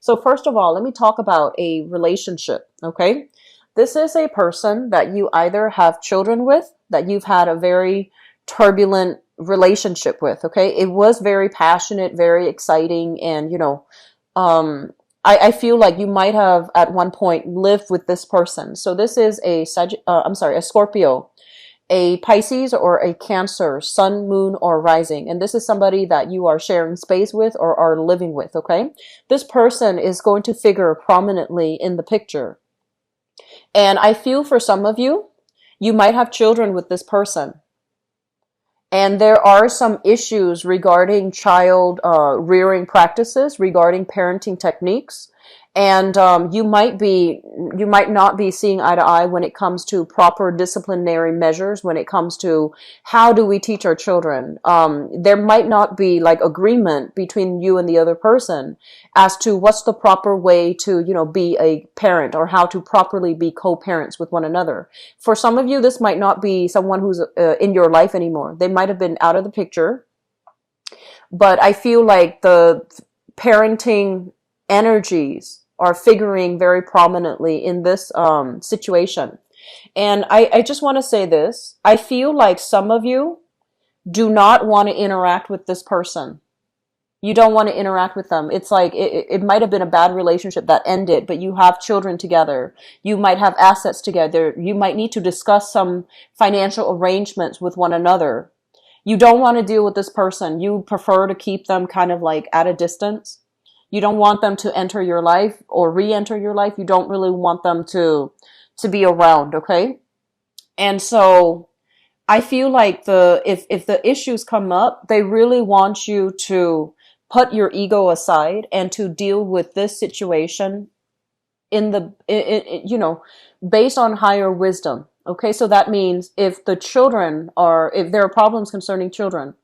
So first of all, let me talk about a relationship, okay? This is a person that you either have children with, that you've had a very turbulent relationship with, okay? It was very passionate, very exciting, and um, I feel like you might have at one point lived with this person. So this is a Scorpio, a Pisces, or a Cancer, sun, moon, or rising. And this is somebody that you are sharing space with or are living with, okay? This person is going to figure prominently in the picture. And I feel for some of you, you might have children with this person. And there are some issues regarding child rearing practices, regarding parenting techniques. And you might not be seeing eye to eye when it comes to proper disciplinary measures, when it comes to how do we teach our children. There might not be like agreement between you and the other person as to what's the proper way to, be a parent, or how to properly be co-parents with one another. For some of you, this might not be someone who's in your life anymore. They might have been out of the picture, but I feel like the parenting energies are figuring very prominently in this situation. And I just want to say this. I feel like some of you do not want to interact with this person. You don't want to interact with them. It's like it might have been a bad relationship that ended, but you have children together. You might have assets together. You might need to discuss some financial arrangements with one another. You don't want to deal with this person. You prefer to keep them kind of like at a distance. You don't want them to enter your life or re-enter your life. You don't really want them to be around, okay? And so I feel like if the issues come up, they really want you to put your ego aside and to deal with this situation in based on higher wisdom. Okay, so that means if if there are problems concerning children,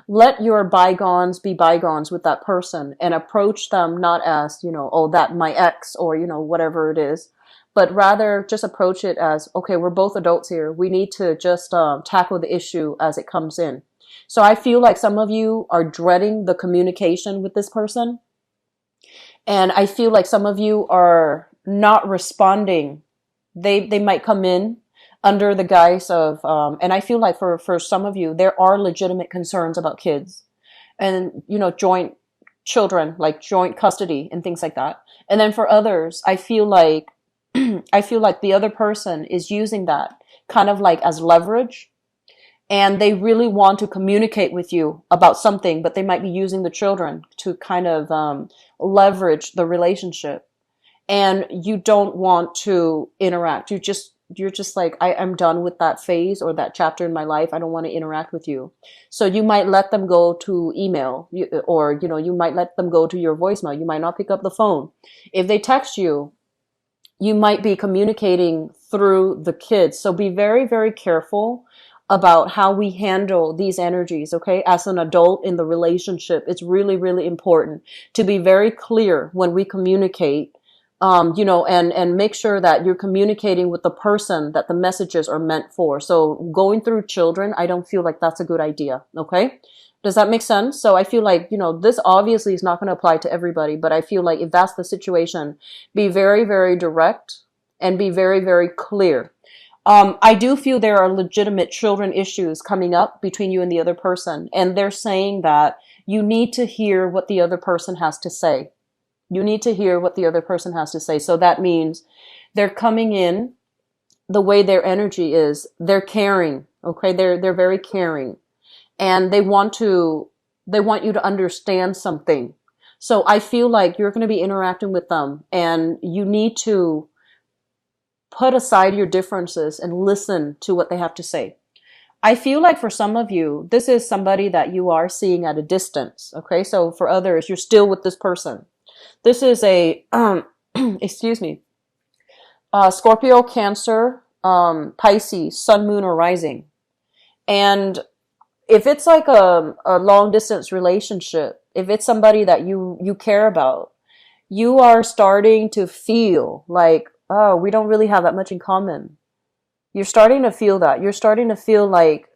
let your bygones be bygones with that person and approach them not as, oh, that my ex, or, whatever it is, but rather just approach it as, okay, we're both adults here. We need to just tackle the issue as it comes in. So I feel like some of you are dreading the communication with this person. And I feel like some of you are not responding. They might come in under the guise of, and I feel like for some of you, there are legitimate concerns about kids and, joint children, like joint custody and things like that. And then for others, I feel like, I feel like the other person is using that kind of like as leverage, and they really want to communicate with you about something, but they might be using the children to kind of leverage the relationship. And you don't want to interact. You're just like, I'm done with that phase or that chapter in my life. I don't want to interact with you. So you might let them go to email, or, you might let them go to your voicemail. You might not pick up the phone. If they text you, you might be communicating through the kids. So be very, very careful about how we handle these energies, okay? As an adult in the relationship, it's really, really important to be very clear when we communicate, and make sure that you're communicating with the person that the messages are meant for. So going through children, I don't feel like that's a good idea, okay? Does that make sense? So I feel like, this obviously is not going to apply to everybody, but I feel like if that's the situation, be very, very direct and be very, very clear. I do feel there are legitimate children issues coming up between you and the other person. And they're saying that you need to hear what the other person has to say. You need to hear what the other person has to say. So that means they're coming in the way their energy is. They're caring. Okay. They're very caring, and they want you to understand something. So I feel like you're going to be interacting with them, and you need to put aside your differences and listen to what they have to say. I feel like for some of you, this is somebody that you are seeing at a distance. Okay. So for others, you're still with this person. This is a, excuse me, Scorpio, Cancer, Pisces, Sun, Moon, or Rising. And if it's like a long distance relationship, if it's somebody that you care about, you are starting to feel like, oh, we don't really have that much in common. You're starting to feel that. You're starting to feel like,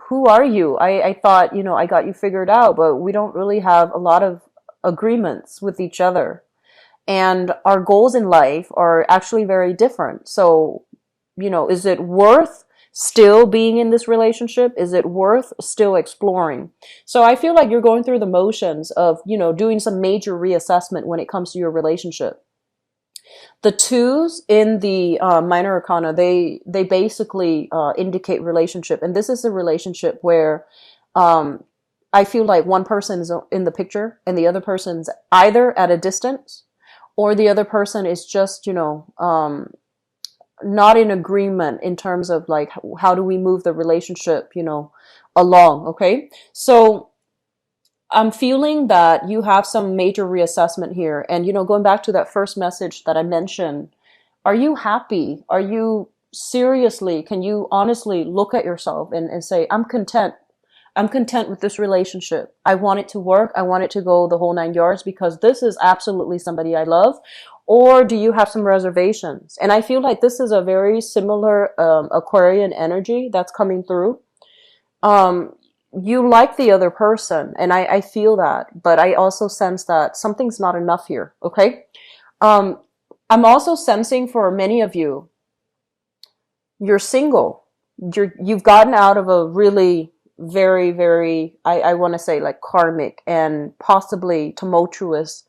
who are you? I thought, I got you figured out, but we don't really have a lot of agreements with each other. and our goals in life are actually very different. So, is it worth still being in this relationship? Is it worth still exploring? So I feel like you're going through the motions of, doing some major reassessment when it comes to your relationship. The twos in the minor arcana, they basically indicate relationship, and this is a relationship where um, I feel like one person is in the picture and the other person's either at a distance, or the other person is just, not in agreement in terms of like how do we move the relationship, along. Okay, so I'm feeling that you have some major reassessment here. And, going back to that first message that I mentioned, are you happy? Are you seriously, can you honestly look at yourself and say, I'm content. I'm content with this relationship. I want it to work. I want it to go the whole 9 yards because this is absolutely somebody I love. Or do you have some reservations? And I feel like this is a very similar Aquarian energy that's coming through. Um, you like the other person, and I feel that, but I also sense that something's not enough here. Okay. Um, I'm also sensing for many of you, you're single. You've gotten out of a really very, very, I want to say like karmic and possibly tumultuous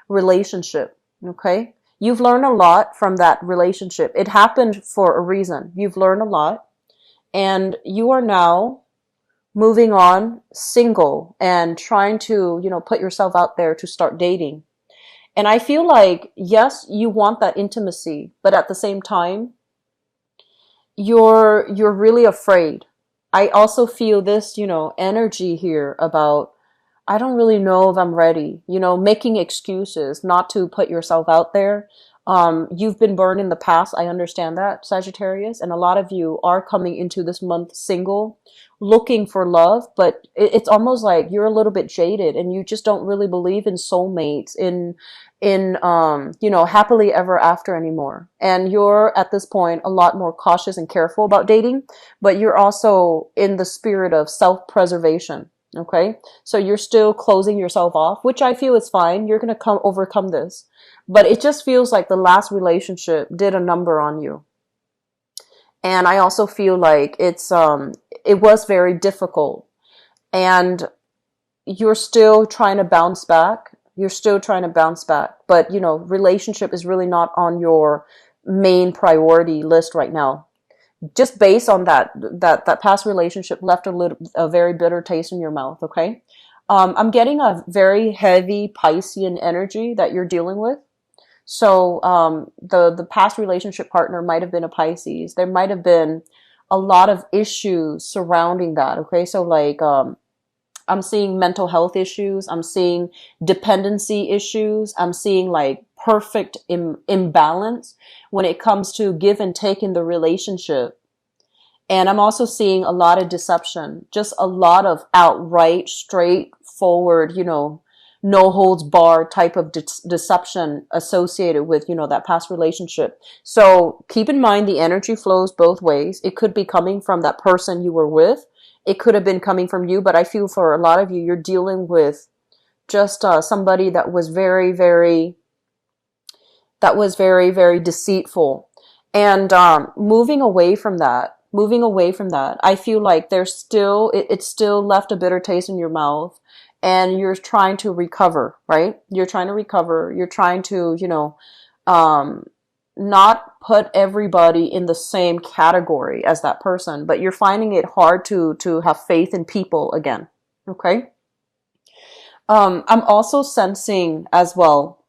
relationship. Okay. You've learned a lot from that relationship. It happened for a reason. You've learned a lot, and you are now moving on single and trying to, put yourself out there to start dating. And I feel like, yes, you want that intimacy, but at the same time, you're really afraid. I also feel this, energy here about, I don't really know if I'm ready, making excuses not to put yourself out there. You've been burned in the past. I understand that, Sagittarius. And a lot of you are coming into this month single, looking for love, but it's almost like you're a little bit jaded and you just don't really believe in soulmates, in happily ever after anymore. And you're at this point a lot more cautious and careful about dating, but you're also in the spirit of self-preservation. Okay. So you're still closing yourself off, which I feel is fine. You're going to overcome this, but it just feels like the last relationship did a number on you. And I also feel like it was very difficult, and you're still trying to bounce back. You're still trying to bounce back, but relationship is really not on your main priority list right now. Just based on that past relationship left a very bitter taste in your mouth. Okay. I'm getting a very heavy Piscean energy that you're dealing with. So, the past relationship partner might have been a Pisces. There might have been a lot of issues surrounding that. Okay. So like, I'm seeing mental health issues. I'm seeing dependency issues. I'm seeing like perfect imbalance when it comes to give and take in the relationship. And I'm also seeing a lot of deception, just a lot of outright, straightforward, no holds barred type of deception associated with, that past relationship. So keep in mind the energy flows both ways. It could be coming from that person you were with. It could have been coming from you, but I feel for a lot of you, you're dealing with just somebody that was very, very very deceitful. And moving away from that, I feel like it's still left a bitter taste in your mouth, and you're trying to recover, right? You're trying to recover. You're trying to, not put everybody in the same category as that person, but you're finding it hard to have faith in people again. Okay. I'm also sensing as well,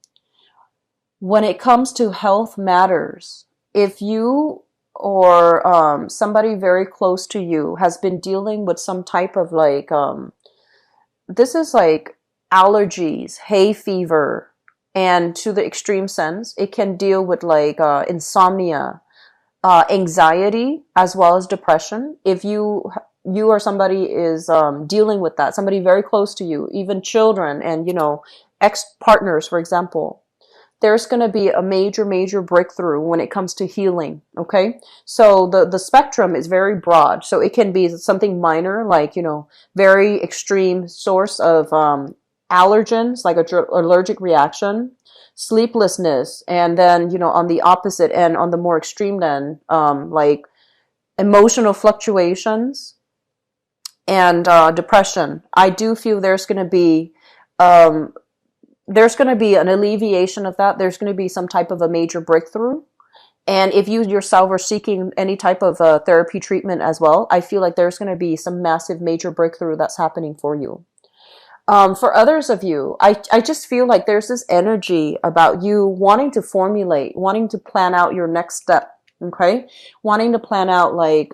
when it comes to health matters, if you or somebody very close to you has been dealing with some type of like, this is like allergies, hay fever, and to the extreme sense, it can deal with like insomnia, anxiety, as well as depression. If you or somebody is dealing with that, somebody very close to you, even children and, ex-partners, for example, there's going to be a major breakthrough when it comes to healing. Okay. So the spectrum is very broad. So it can be something minor, like, very extreme source of allergens, like a allergic reaction. sleeplessness, and then, on the opposite end, on the more extreme end, like emotional fluctuations and depression. I do feel um, there's going to be an alleviation of that. There's going to be some type of a major breakthrough. And if you yourself are seeking any type of therapy treatment as well, I feel like there's going to be some massive major breakthrough that's happening for you. For others of you, I just feel like there's this energy about you wanting to formulate, wanting to plan out your next step. Okay. Wanting to plan out, like,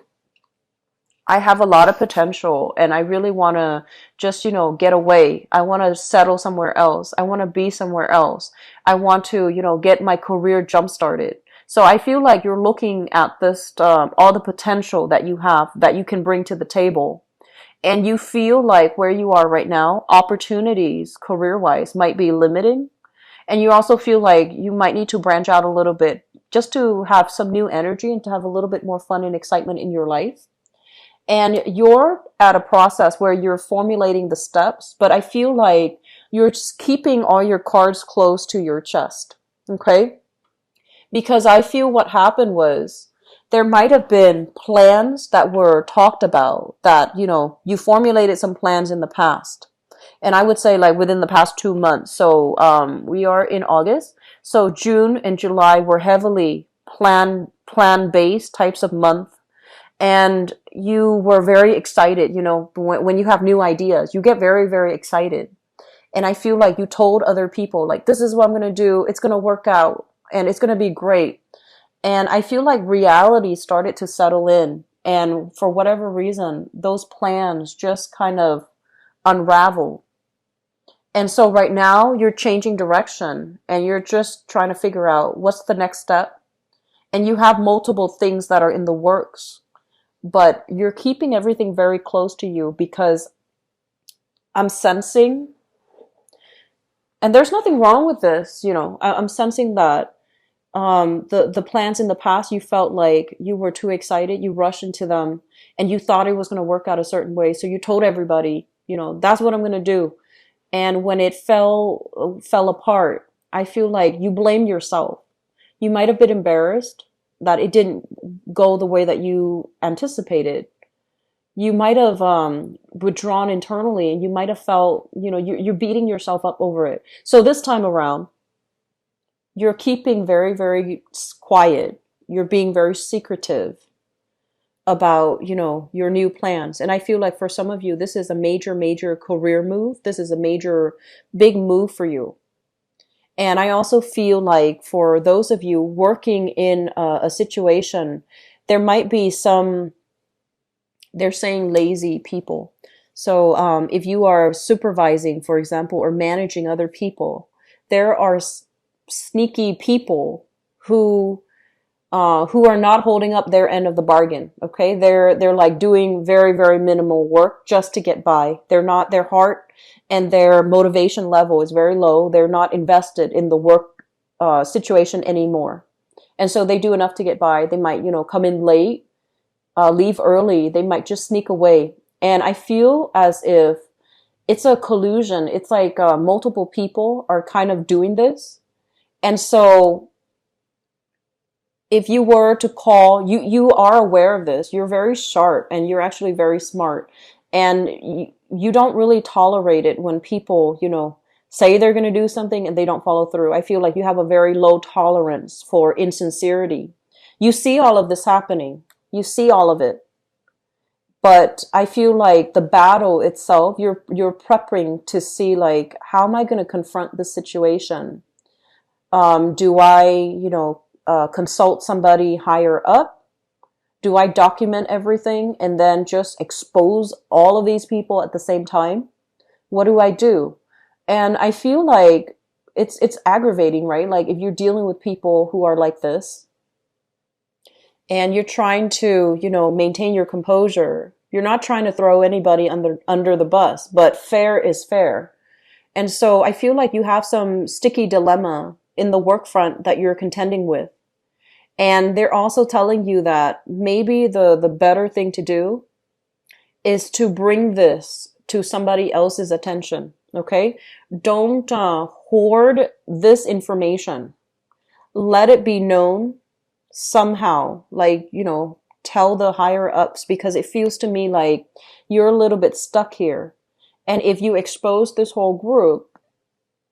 I have a lot of potential and I really want to just, get away. I want to settle somewhere else. I want to be somewhere else. I want to, get my career jump started. So I feel like you're looking at this, all the potential that you have, that you can bring to the table. And you feel like where you are right now, opportunities career wise might be limiting. And you also feel like you might need to branch out a little bit just to have some new energy and to have a little bit more fun and excitement in your life. And you're at a process where you're formulating the steps, but I feel like you're just keeping all your cards close to your chest. Okay? Because I feel what happened was there might have been plans that were talked about that, you formulated some plans in the past. And I would say like within the past 2 months. So we are in August. So June and July were heavily plan based types of month. And you were very excited, when you have new ideas, you get very, very excited. And I feel like you told other people, like, this is what I'm going to do. It's going to work out and it's going to be great. And I feel like reality started to settle in. And for whatever reason, those plans just kind of unravel. And so right now you're changing direction and you're just trying to figure out what's the next step. And you have multiple things that are in the works, but you're keeping everything very close to you because I'm sensing, and there's nothing wrong with this, I'm sensing that the plans in the past, you felt like you were too excited, you rushed into them, and you thought it was going to work out a certain way. So you told everybody, that's what I'm going to do. And when it fell apart, I feel like you blamed yourself. You might have been embarrassed that it didn't go the way that you anticipated. You might have withdrawn internally, and you might have felt, you're beating yourself up over it. So this time around, you're keeping very, very quiet. You're being very secretive about, your new plans. And I feel like for some of you, this is a major, major career move. This is a major, big move for you. And I also feel like for those of you working in a situation, there might be some, they're saying lazy people. So if you are supervising, for example, or managing other people, there are sneaky people who are not holding up their end of the bargain. Okay, they're like doing very, very minimal work just to get by. Their heart and their motivation level is very low. They're not invested in the work situation anymore, and so they do enough to get by. They might, come in late, leave early. They might just sneak away. And I feel as if it's a collusion. It's like multiple people are kind of doing this, and so if you were to call, you are aware of this. You're very sharp and you're actually very smart. And you don't really tolerate it when people, say they're going to do something and they don't follow through. I feel like you have a very low tolerance for insincerity. You see all of this happening. You see all of it. But I feel like the battle itself, you're prepping to see, like, how am I going to confront this situation? Do I, consult somebody higher up? Do I document everything and then just expose all of these people at the same time? What do I do? And I feel like it's aggravating, right? Like if you're dealing with people who are like this and you're trying to, maintain your composure, you're not trying to throw anybody under the bus, but fair is fair. And so I feel like you have some sticky dilemma in the work front that you're contending with. And they're also telling you that maybe the better thing to do is to bring this to somebody else's attention. Okay? Don't hoard this information. Let it be known somehow, like, tell the higher ups, because it feels to me like you're a little bit stuck here. And if you expose this whole group,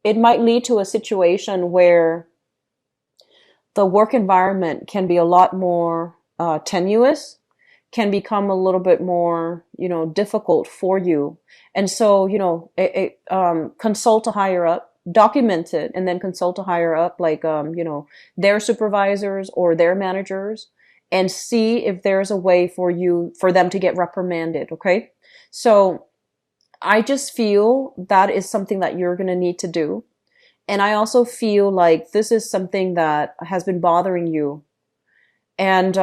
it might lead to a situation where the work environment can be a lot more tenuous, can become a little bit more, difficult for you. And so, consult a higher up, document it, and then consult a higher up, like, their supervisors or their managers, and see if there's a way for them to get reprimanded. Okay. So I just feel that is something that you're going to need to do. And I also feel like this is something that has been bothering you. And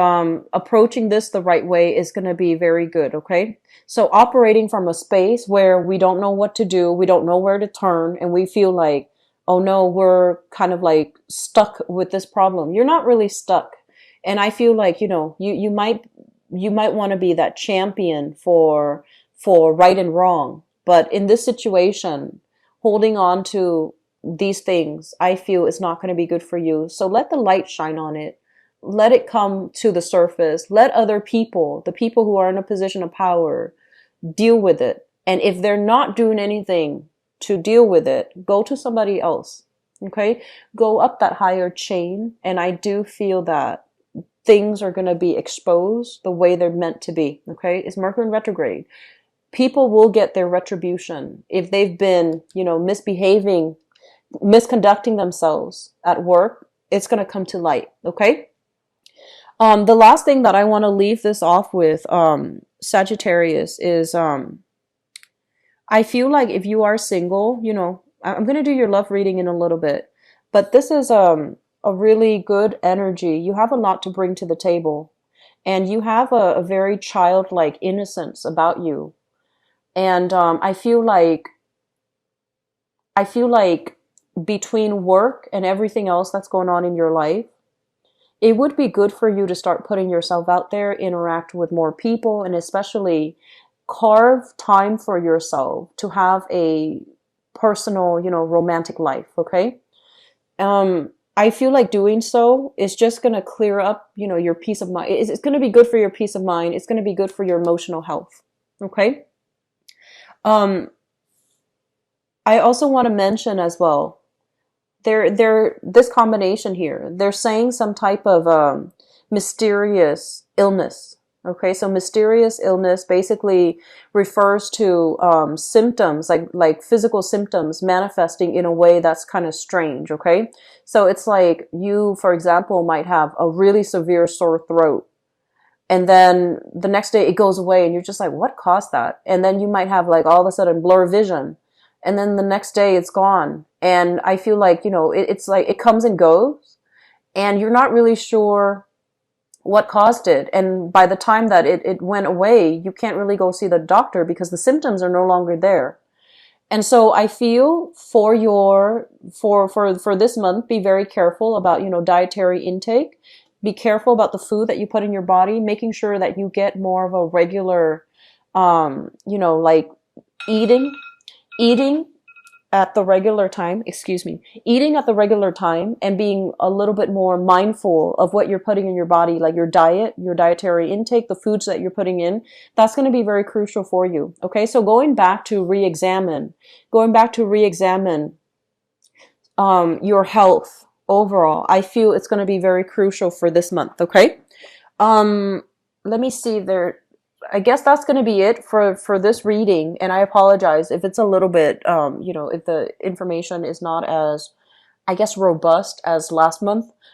approaching this the right way is going to be very good, okay? So operating from a space where we don't know what to do, we don't know where to turn, and we feel like, oh no, we're kind of like stuck with this problem. You're not really stuck. And I feel like, you might want to be that champion for right and wrong. But in this situation, holding on to these things, I feel is not going to be good for you. So let the light shine on it. Let it come to the surface. Let other people, the people who are in a position of power, deal with it. And if they're not doing anything to deal with it, go to somebody else. Okay? Go up that higher chain. And I do feel that things are going to be exposed the way they're meant to be. Okay? It's Mercury in retrograde. People will get their retribution if they've been, misbehaving, misconducting themselves at work. It's going to come to light. Okay? The last thing that I want to leave this off with, Sagittarius, is I feel like if you are single, I'm going to do your love reading in a little bit, but this is a really good energy. You have a lot to bring to the table, and you have a very childlike innocence about you. And I feel like between work and everything else that's going on in your life, it would be good for you to start putting yourself out there, interact with more people, and especially carve time for yourself to have a personal, romantic life. Okay. I feel like doing so is just going to clear up, your peace of mind. It's going to be good for your peace of mind. It's going to be good for your emotional health. Okay. I also want to mention as well, this combination here, they're saying some type of mysterious illness. Okay, so mysterious illness basically refers to symptoms, like physical symptoms manifesting in a way that's kind of strange. Okay, so it's like you, for example, might have a really severe sore throat, and then the next day it goes away, and you're just like, what caused that? And then you might have like all of a sudden blur vision. And then the next day it's gone. And I feel like, it's like it comes and goes, and you're not really sure what caused it. And by the time that it went away, you can't really go see the doctor because the symptoms are no longer there. And so I feel for this month, be very careful about, dietary intake. Be careful about the food that you put in your body, making sure that you get more of a regular, like eating at the regular time, eating at the regular time, and being a little bit more mindful of what you're putting in your body, like your diet, your dietary intake, the foods that you're putting in. That's going to be very crucial for you. Okay. So going back to re-examine, your health overall, I feel it's going to be very crucial for this month. Okay. Let me see there. I guess that's going to be it for this reading. And I apologize if it's a little bit, if the information is not as, I guess, robust as last month.